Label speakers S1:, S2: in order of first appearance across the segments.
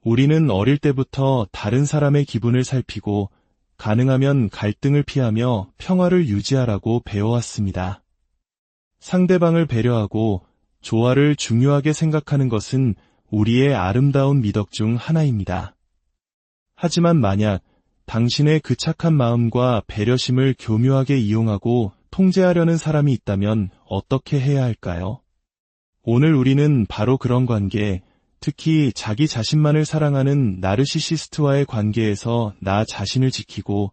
S1: 우리는 어릴 때부터 다른 사람의 기분을 살피고 가능하면 갈등을 피하며 평화를 유지하라고 배워왔습니다. 상대방을 배려하고 조화를 중요하게 생각하는 것은 우리의 아름다운 미덕 중 하나입니다. 하지만 만약 당신의 그 착한 마음과 배려심을 교묘하게 이용하고 통제하려는 사람이 있다면 어떻게 해야 할까요? 오늘 우리는 바로 그런 관계, 특히 자기 자신만을 사랑하는 나르시시스트와의 관계에서 나 자신을 지키고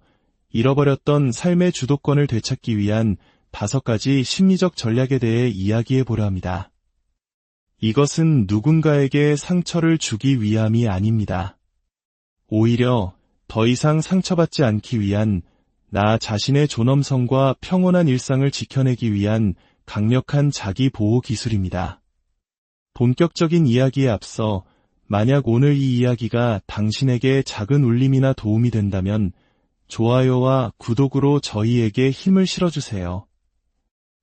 S1: 잃어버렸던 삶의 주도권을 되찾기 위한 5가지 심리적 전략에 대해 이야기해 보려 합니다. 이것은 누군가에게 상처를 주기 위함이 아닙니다. 오히려 더 이상 상처받지 않기 위한 나 자신의 존엄성과 평온한 일상을 지켜내기 위한 강력한 자기 보호 기술입니다. 본격적인 이야기에 앞서 만약 오늘 이 이야기가 당신에게 작은 울림이나 도움이 된다면 좋아요와 구독으로 저희에게 힘을 실어주세요.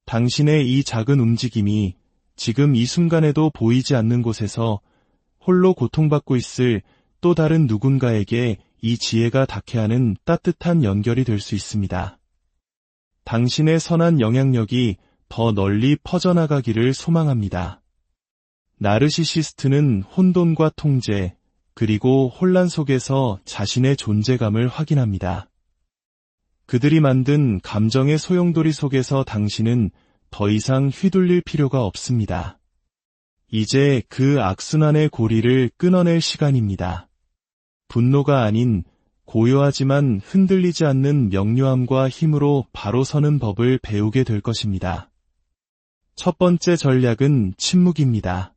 S1: 당신의 이 작은 움직임이 지금 이 순간에도 보이지 않는 곳에서 홀로 고통받고 있을 또 다른 누군가에게 이 지혜가 닿게 하는 따뜻한 연결이 될 수 있습니다. 당신의 선한 영향력이 더 널리 퍼져나가기를 소망합니다. 나르시시스트는 혼돈과 통제, 그리고 혼란 속에서 자신의 존재감을 확인합니다. 그들이 만든 감정의 소용돌이 속에서 당신은 더 이상 휘둘릴 필요가 없습니다. 이제 그 악순환의 고리를 끊어낼 시간입니다. 분노가 아닌 고요하지만 흔들리지 않는 명료함과 힘으로 바로 서는 법을 배우게 될 것입니다. 첫 번째 전략은 침묵입니다.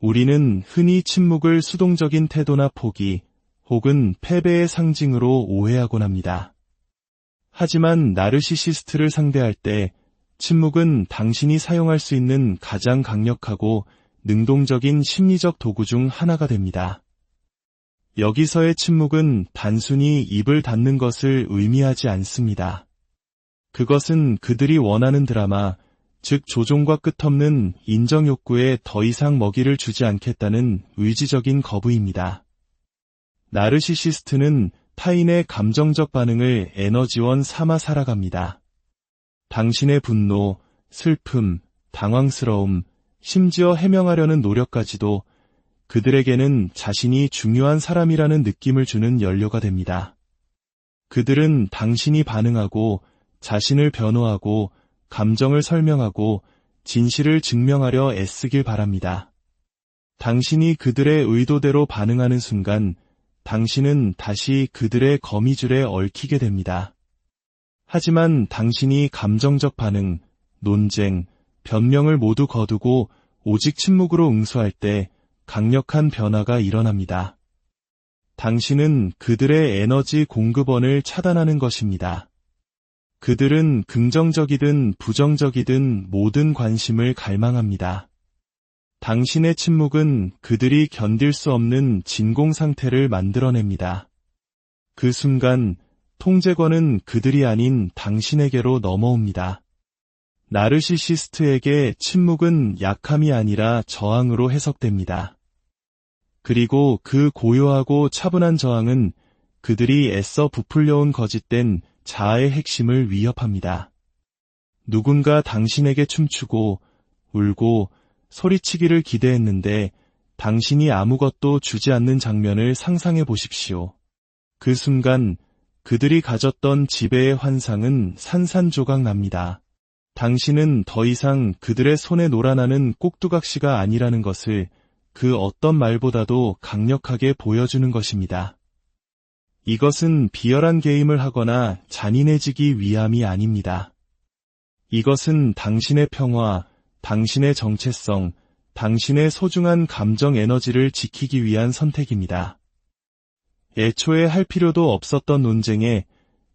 S1: 우리는 흔히 침묵을 수동적인 태도나 포기 혹은 패배의 상징으로 오해하곤 합니다. 하지만 나르시시스트를 상대할 때 침묵은 당신이 사용할 수 있는 가장 강력하고 능동적인 심리적 도구 중 하나가 됩니다. 여기서의 침묵은 단순히 입을 닫는 것을 의미하지 않습니다. 그것은 그들이 원하는 드라마, 즉 조종과 끝없는 인정 욕구에 더 이상 먹이를 주지 않겠다는 의지적인 거부입니다. 나르시시스트는 타인의 감정적 반응을 에너지원 삼아 살아갑니다. 당신의 분노, 슬픔, 당황스러움, 심지어 해명하려는 노력까지도 그들에게는 자신이 중요한 사람이라는 느낌을 주는 연료가 됩니다. 그들은 당신이 반응하고 자신을 변호하고 감정을 설명하고 진실을 증명하려 애쓰길 바랍니다. 당신이 그들의 의도대로 반응하는 순간 당신은 다시 그들의 거미줄에 얽히게 됩니다. 하지만 당신이 감정적 반응, 논쟁, 변명을 모두 거두고 오직 침묵으로 응수할 때 강력한 변화가 일어납니다. 당신은 그들의 에너지 공급원을 차단하는 것입니다. 그들은 긍정적이든 부정적이든 모든 관심을 갈망합니다. 당신의 침묵은 그들이 견딜 수 없는 진공 상태를 만들어냅니다. 그 순간 통제권은 그들이 아닌 당신에게로 넘어옵니다. 나르시시스트에게 침묵은 약함이 아니라 저항으로 해석됩니다. 그리고 그 고요하고 차분한 저항은 그들이 애써 부풀려온 거짓된 자아의 핵심을 위협합니다. 누군가 당신에게 춤추고 울고 소리치기를 기대했는데 당신이 아무것도 주지 않는 장면을 상상해 보십시오. 그 순간 그들이 가졌던 지배의 환상은 산산조각 납니다. 당신은 더 이상 그들의 손에 놀아나는 꼭두각시가 아니라는 것을 그 어떤 말보다도 강력하게 보여주는 것입니다. 이것은 비열한 게임을 하거나 잔인해지기 위함이 아닙니다. 이것은 당신의 평화, 당신의 정체성, 당신의 소중한 감정 에너지를 지키기 위한 선택입니다. 애초에 할 필요도 없었던 논쟁에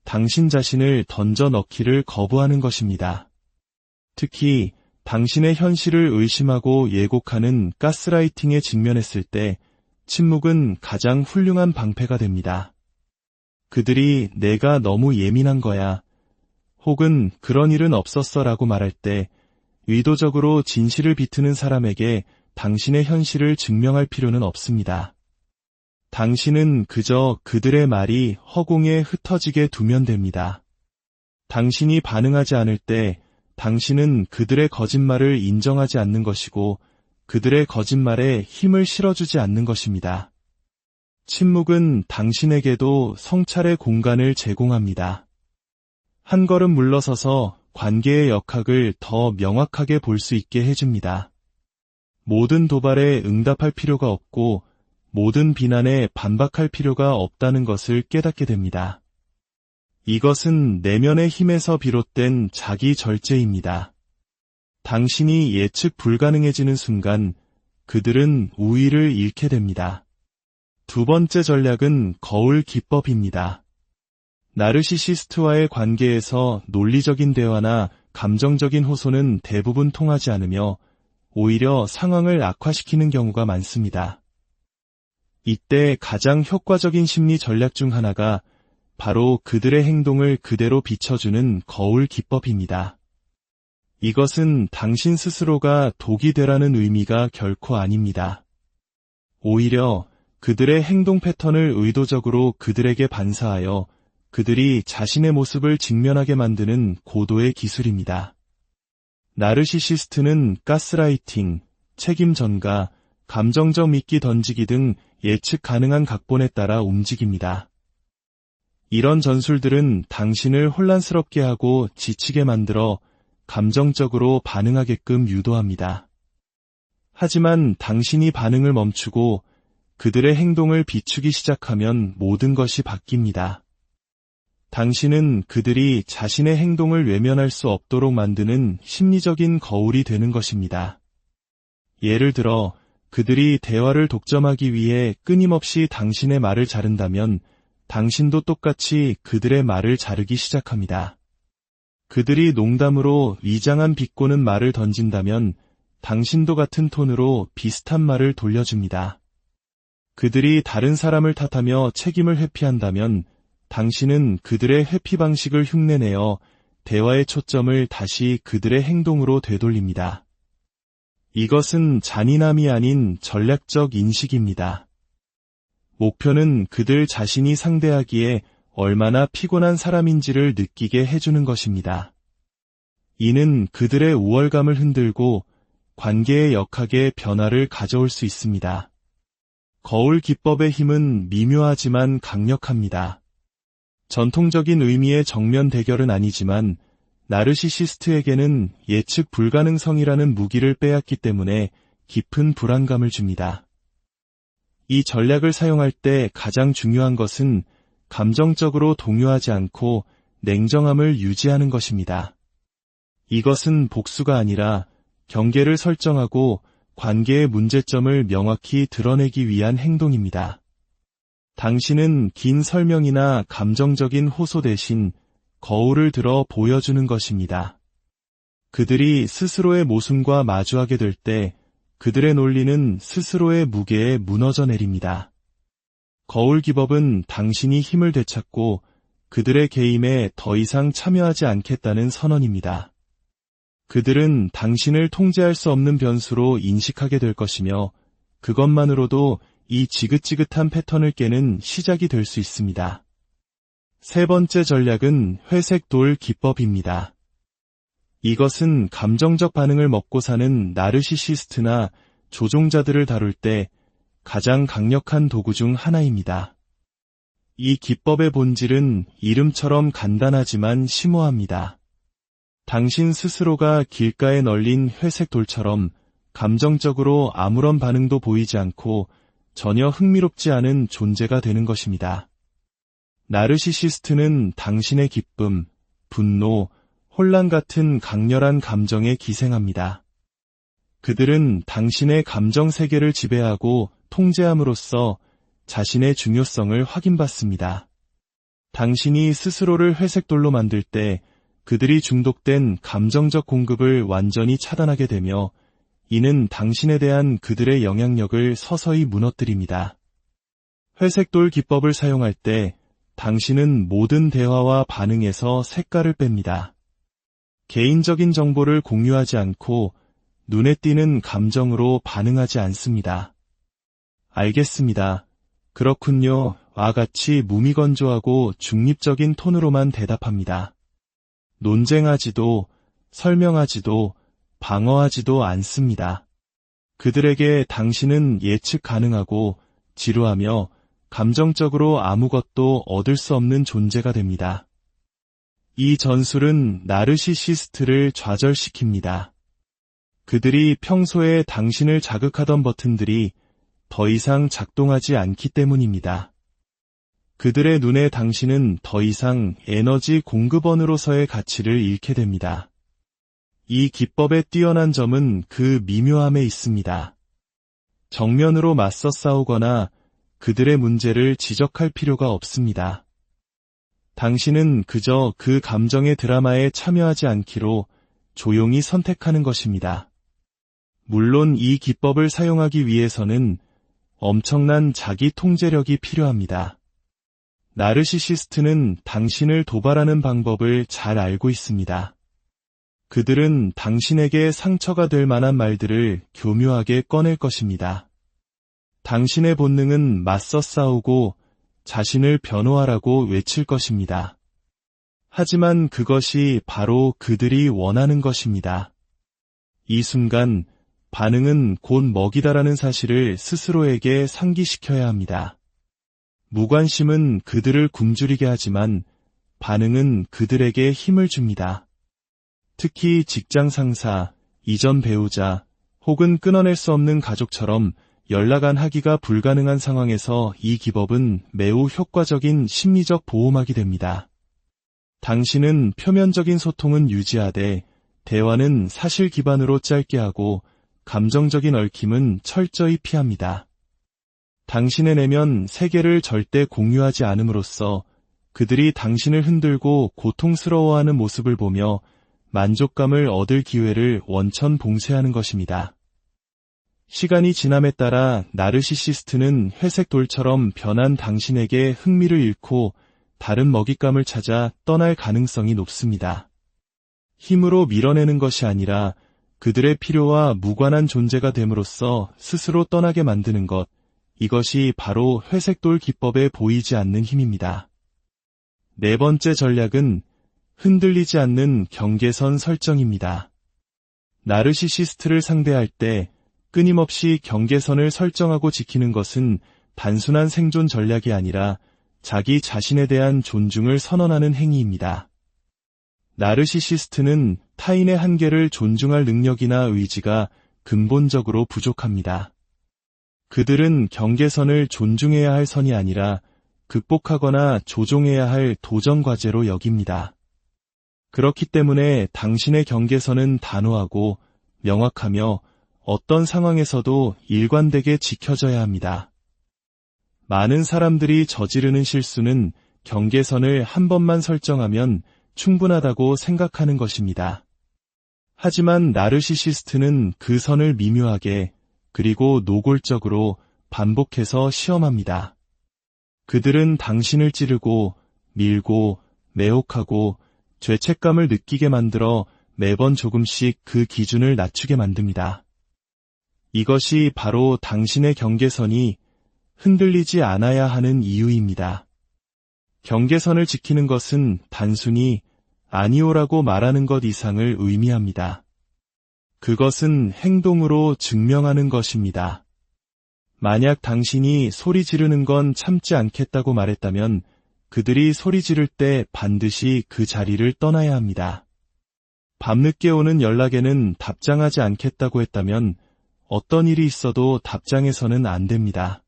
S1: 당신 자신을 던져 넣기를 거부하는 것입니다. 특히 당신의 현실을 의심하고 예곡하는 가스라이팅에 직면했을 때 침묵은 가장 훌륭한 방패가 됩니다. 그들이 내가 너무 예민한 거야, 혹은 그런 일은 없었어 라고 말할 때 의도적으로 진실을 비트는 사람에게 당신의 현실을 증명할 필요는 없습니다. 당신은 그저 그들의 말이 허공에 흩어지게 두면 됩니다. 당신이 반응하지 않을 때 당신은 그들의 거짓말을 인정하지 않는 것이고 그들의 거짓말에 힘을 실어주지 않는 것입니다. 침묵은 당신에게도 성찰의 공간을 제공합니다. 한 걸음 물러서서 관계의 역학을 더 명확하게 볼 수 있게 해줍니다. 모든 도발에 응답할 필요가 없고 모든 비난에 반박할 필요가 없다는 것을 깨닫게 됩니다. 이것은 내면의 힘에서 비롯된 자기 절제입니다. 당신이 예측 불가능해지는 순간 그들은 우위를 잃게 됩니다. 두 번째 전략은 거울 기법입니다. 나르시시스트와의 관계에서 논리적인 대화나 감정적인 호소는 대부분 통하지 않으며 오히려 상황을 악화시키는 경우가 많습니다. 이때 가장 효과적인 심리 전략 중 하나가 바로 그들의 행동을 그대로 비춰주는 거울 기법입니다. 이것은 당신 스스로가 독이 되라는 의미가 결코 아닙니다. 오히려 그들의 행동 패턴을 의도적으로 그들에게 반사하여 그들이 자신의 모습을 직면하게 만드는 고도의 기술입니다. 나르시시스트는 가스라이팅, 책임 전가, 감정적 미끼 던지기 등 예측 가능한 각본에 따라 움직입니다. 이런 전술들은 당신을 혼란스럽게 하고 지치게 만들어 감정적으로 반응하게끔 유도합니다. 하지만 당신이 반응을 멈추고 그들의 행동을 비추기 시작하면 모든 것이 바뀝니다. 당신은 그들이 자신의 행동을 외면할 수 없도록 만드는 심리적인 거울이 되는 것입니다. 예를 들어 그들이 대화를 독점하기 위해 끊임없이 당신의 말을 자른다면 당신도 똑같이 그들의 말을 자르기 시작합니다. 그들이 농담으로 위장한 비꼬는 말을 던진다면 당신도 같은 톤으로 비슷한 말을 돌려줍니다. 그들이 다른 사람을 탓하며 책임을 회피한다면 당신은 그들의 회피 방식을 흉내내어 대화의 초점을 다시 그들의 행동으로 되돌립니다. 이것은 잔인함이 아닌 전략적 인식입니다. 목표는 그들 자신이 상대하기에 얼마나 피곤한 사람인지를 느끼게 해주는 것입니다. 이는 그들의 우월감을 흔들고 관계의 역학에 변화를 가져올 수 있습니다. 거울 기법의 힘은 미묘하지만 강력합니다. 전통적인 의미의 정면 대결은 아니지만 나르시시스트에게는 예측 불가능성이라는 무기를 빼앗기 때문에 깊은 불안감을 줍니다. 이 전략을 사용할 때 가장 중요한 것은 감정적으로 동요하지 않고 냉정함을 유지하는 것입니다. 이것은 복수가 아니라 경계를 설정하고 관계의 문제점을 명확히 드러내기 위한 행동입니다. 당신은 긴 설명이나 감정적인 호소 대신 거울을 들어 보여주는 것입니다. 그들이 스스로의 모순과 마주하게 될 때 그들의 논리는 스스로의 무게에 무너져 내립니다. 거울 기법은 당신이 힘을 되찾고 그들의 게임에 더 이상 참여하지 않겠다는 선언입니다. 그들은 당신을 통제할 수 없는 변수로 인식하게 될 것이며 그것만으로도 이 지긋지긋한 패턴을 깨는 시작이 될 수 있습니다. 세 번째 전략은 회색 돌 기법입니다. 이것은 감정적 반응을 먹고 사는 나르시시스트나 조종자들을 다룰 때 가장 강력한 도구 중 하나입니다. 이 기법의 본질은 이름처럼 간단하지만 심오합니다. 당신 스스로가 길가에 널린 회색 돌처럼 감정적으로 아무런 반응도 보이지 않고 전혀 흥미롭지 않은 존재가 되는 것입니다. 나르시시스트는 당신의 기쁨, 분노, 혼란 같은 강렬한 감정에 기생합니다. 그들은 당신의 감정 세계를 지배하고 통제함으로써 자신의 중요성을 확인받습니다. 당신이 스스로를 회색돌로 만들 때 그들이 중독된 감정적 공급을 완전히 차단하게 되며 이는 당신에 대한 그들의 영향력을 서서히 무너뜨립니다. 회색돌 기법을 사용할 때 당신은 모든 대화와 반응에서 색깔을 뺍니다. 개인적인 정보를 공유하지 않고 눈에 띄는 감정으로 반응하지 않습니다. 알겠습니다. 그렇군요. 와 같이 무미건조하고 중립적인 톤으로만 대답합니다. 논쟁하지도, 설명하지도, 방어하지도 않습니다. 그들에게 당신은 예측 가능하고 지루하며 감정적으로 아무것도 얻을 수 없는 존재가 됩니다. 이 전술은 나르시시스트를 좌절시킵니다. 그들이 평소에 당신을 자극하던 버튼들이 더 이상 작동하지 않기 때문입니다. 그들의 눈에 당신은 더 이상 에너지 공급원으로서의 가치를 잃게 됩니다. 이 기법의 뛰어난 점은 그 미묘함에 있습니다. 정면으로 맞서 싸우거나 그들의 문제를 지적할 필요가 없습니다. 당신은 그저 그 감정의 드라마에 참여하지 않기로 조용히 선택하는 것입니다. 물론 이 기법을 사용하기 위해서는 엄청난 자기 통제력이 필요합니다. 나르시시스트는 당신을 도발하는 방법을 잘 알고 있습니다. 그들은 당신에게 상처가 될 만한 말들을 교묘하게 꺼낼 것입니다. 당신의 본능은 맞서 싸우고 자신을 변호하라고 외칠 것입니다. 하지만 그것이 바로 그들이 원하는 것입니다. 이 순간 반응은 곧 먹이다라는 사실을 스스로에게 상기시켜야 합니다. 무관심은 그들을 굶주리게 하지만 반응은 그들에게 힘을 줍니다. 특히 직장 상사, 이전 배우자, 혹은 끊어낼 수 없는 가족처럼 연락 안 하기가 불가능한 상황에서 이 기법은 매우 효과적인 심리적 보호막이 됩니다. 당신은 표면적인 소통은 유지하되 대화는 사실 기반으로 짧게 하고 감정적인 얽힘은 철저히 피합니다. 당신의 내면 세계를 절대 공유하지 않음으로써 그들이 당신을 흔들고 고통스러워하는 모습을 보며 만족감을 얻을 기회를 원천 봉쇄하는 것입니다. 시간이 지남에 따라 나르시시스트는 회색 돌처럼 변한 당신에게 흥미를 잃고 다른 먹잇감을 찾아 떠날 가능성이 높습니다. 힘으로 밀어내는 것이 아니라 그들의 필요와 무관한 존재가 됨으로써 스스로 떠나게 만드는 것, 이것이 바로 회색돌 기법에 보이지 않는 힘입니다. 네 번째 전략은 흔들리지 않는 경계선 설정입니다. 나르시시스트를 상대할 때 끊임없이 경계선을 설정하고 지키는 것은 단순한 생존 전략이 아니라 자기 자신에 대한 존중을 선언하는 행위입니다. 나르시시스트는 타인의 한계를 존중할 능력이나 의지가 근본적으로 부족합니다. 그들은 경계선을 존중해야 할 선이 아니라 극복하거나 조종해야 할 도전 과제로 여깁니다. 그렇기 때문에 당신의 경계선은 단호하고 명확하며 어떤 상황에서도 일관되게 지켜져야 합니다. 많은 사람들이 저지르는 실수는 경계선을 한 번만 설정하면 충분하다고 생각하는 것입니다. 하지만 나르시시스트는 그 선을 미묘하게 그리고 노골적으로 반복해서 시험합니다. 그들은 당신을 찌르고 밀고 매혹하고 죄책감을 느끼게 만들어 매번 조금씩 그 기준을 낮추게 만듭니다. 이것이 바로 당신의 경계선이 흔들리지 않아야 하는 이유입니다. 경계선을 지키는 것은 단순히 아니오라고 말하는 것 이상을 의미합니다. 그것은 행동으로 증명하는 것입니다. 만약 당신이 소리 지르는 건 참지 않겠다고 말했다면 그들이 소리 지를 때 반드시 그 자리를 떠나야 합니다. 밤늦게 오는 연락에는 답장하지 않겠다고 했다면 어떤 일이 있어도 답장해서는 안 됩니다.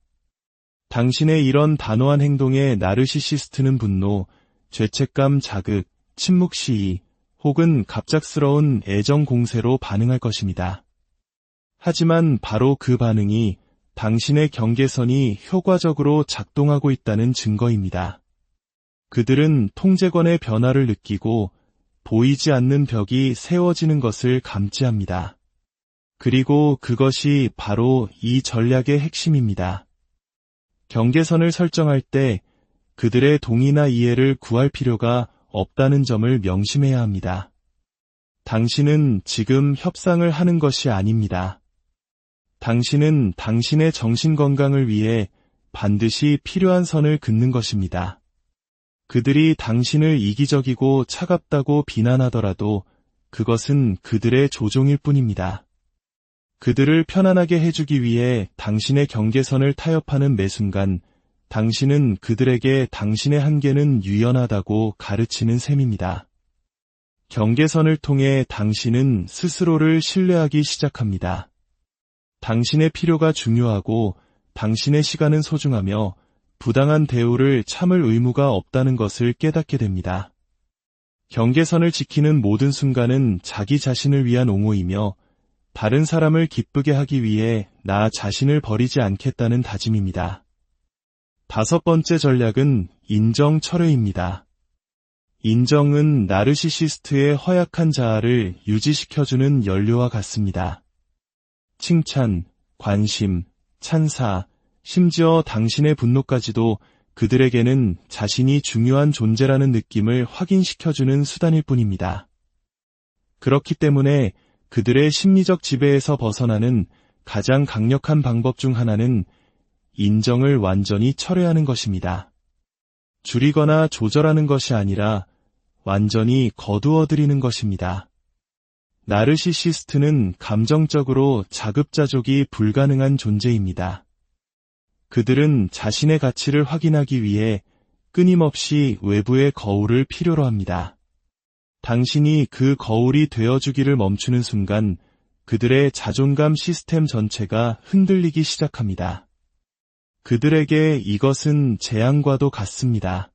S1: 당신의 이런 단호한 행동에 나르시시스트는 분노, 죄책감 자극, 침묵 시위, 혹은 갑작스러운 애정 공세로 반응할 것입니다. 하지만 바로 그 반응이 당신의 경계선이 효과적으로 작동하고 있다는 증거입니다. 그들은 통제권의 변화를 느끼고 보이지 않는 벽이 세워지는 것을 감지합니다. 그리고 그것이 바로 이 전략의 핵심입니다. 경계선을 설정할 때 그들의 동의나 이해를 구할 필요가 없다는 점을 명심해야 합니다. 당신은 지금 협상을 하는 것이 아닙니다. 당신은 당신의 정신 건강을 위해 반드시 필요한 선을 긋는 것입니다. 그들이 당신을 이기적이고 차갑다고 비난하더라도 그것은 그들의 조종일 뿐입니다. 그들을 편안하게 해주기 위해 당신의 경계선을 타협하는 매 순간 당신은 그들에게 당신의 한계는 유연하다고 가르치는 셈입니다. 경계선을 통해 당신은 스스로를 신뢰하기 시작합니다. 당신의 필요가 중요하고 당신의 시간은 소중하며 부당한 대우를 참을 의무가 없다는 것을 깨닫게 됩니다. 경계선을 지키는 모든 순간은 자기 자신을 위한 옹호이며 다른 사람을 기쁘게 하기 위해 나 자신을 버리지 않겠다는 다짐입니다. 5번째 전략은 인정 철회입니다. 인정은 나르시시스트의 허약한 자아를 유지시켜주는 연료와 같습니다. 칭찬, 관심, 찬사, 심지어 당신의 분노까지도 그들에게는 자신이 중요한 존재라는 느낌을 확인시켜주는 수단일 뿐입니다. 그렇기 때문에 그들의 심리적 지배에서 벗어나는 가장 강력한 방법 중 하나는 인정을 완전히 철회하는 것입니다. 줄이거나 조절하는 것이 아니라 완전히 거두어들이는 것입니다. 나르시시스트는 감정적으로 자급자족이 불가능한 존재입니다. 그들은 자신의 가치를 확인하기 위해 끊임없이 외부의 거울을 필요로 합니다. 당신이 그 거울이 되어주기를 멈추는 순간 그들의 자존감 시스템 전체가 흔들리기 시작합니다. 그들에게 이것은 재앙과도 같습니다.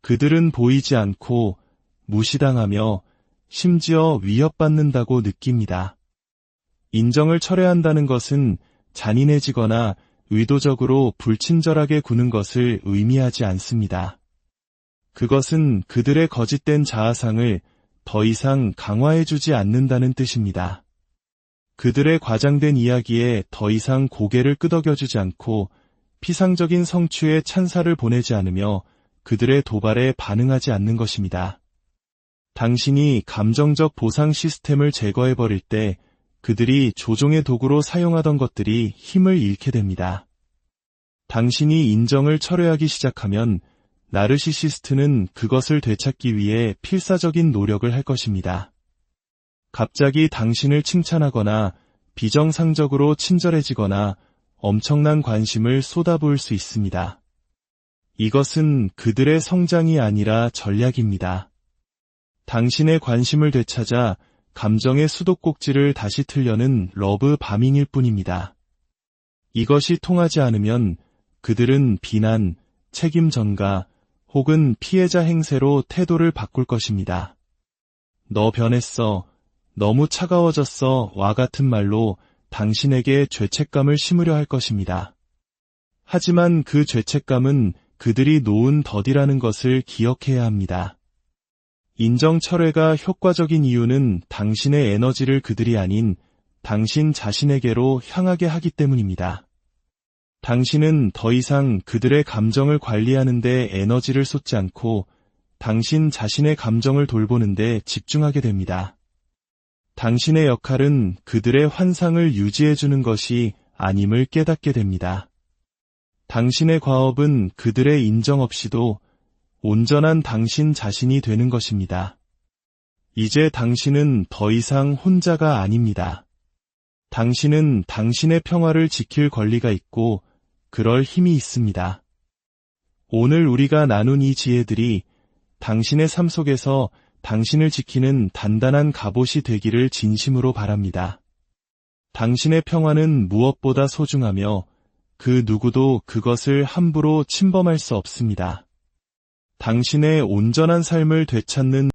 S1: 그들은 보이지 않고 무시당하며 심지어 위협받는다고 느낍니다. 인정을 철회한다는 것은 잔인해지거나 의도적으로 불친절하게 구는 것을 의미하지 않습니다. 그것은 그들의 거짓된 자아상을 더 이상 강화해주지 않는다는 뜻입니다. 그들의 과장된 이야기에 더 이상 고개를 끄덕여주지 않고 피상적인 성취에 찬사를 보내지 않으며 그들의 도발에 반응하지 않는 것입니다. 당신이 감정적 보상 시스템을 제거해버릴 때 그들이 조종의 도구로 사용하던 것들이 힘을 잃게 됩니다. 당신이 인정을 철회하기 시작하면 나르시시스트는 그것을 되찾기 위해 필사적인 노력을 할 것입니다. 갑자기 당신을 칭찬하거나 비정상적으로 친절해지거나 엄청난 관심을 쏟아부을 수 있습니다. 이것은 그들의 성장이 아니라 전략입니다. 당신의 관심을 되찾아 감정의 수도꼭지를 다시 틀려는 러브 바밍일 뿐입니다. 이것이 통하지 않으면 그들은 비난, 책임 전가 혹은 피해자 행세로 태도를 바꿀 것입니다. 너 변했어, 너무 차가워졌어 와 같은 말로 당신에게 죄책감을 심으려 할 것입니다. 하지만 그 죄책감은 그들이 놓은 덫이라는 것을 기억해야 합니다. 인정 철회가 효과적인 이유는 당신의 에너지를 그들이 아닌 당신 자신에게로 향하게 하기 때문입니다. 당신은 더 이상 그들의 감정을 관리하는 데 에너지를 쏟지 않고 당신 자신의 감정을 돌보는 데 집중하게 됩니다. 당신의 역할은 그들의 환상을 유지해주는 것이 아님을 깨닫게 됩니다. 당신의 과업은 그들의 인정 없이도 온전한 당신 자신이 되는 것입니다. 이제 당신은 더 이상 혼자가 아닙니다. 당신은 당신의 평화를 지킬 권리가 있고 그럴 힘이 있습니다. 오늘 우리가 나눈 이 지혜들이 당신의 삶 속에서 당신을 지키는 단단한 갑옷이 되기를 진심으로 바랍니다. 당신의 평화는 무엇보다 소중하며 그 누구도 그것을 함부로 침범할 수 없습니다. 당신의 온전한 삶을 되찾는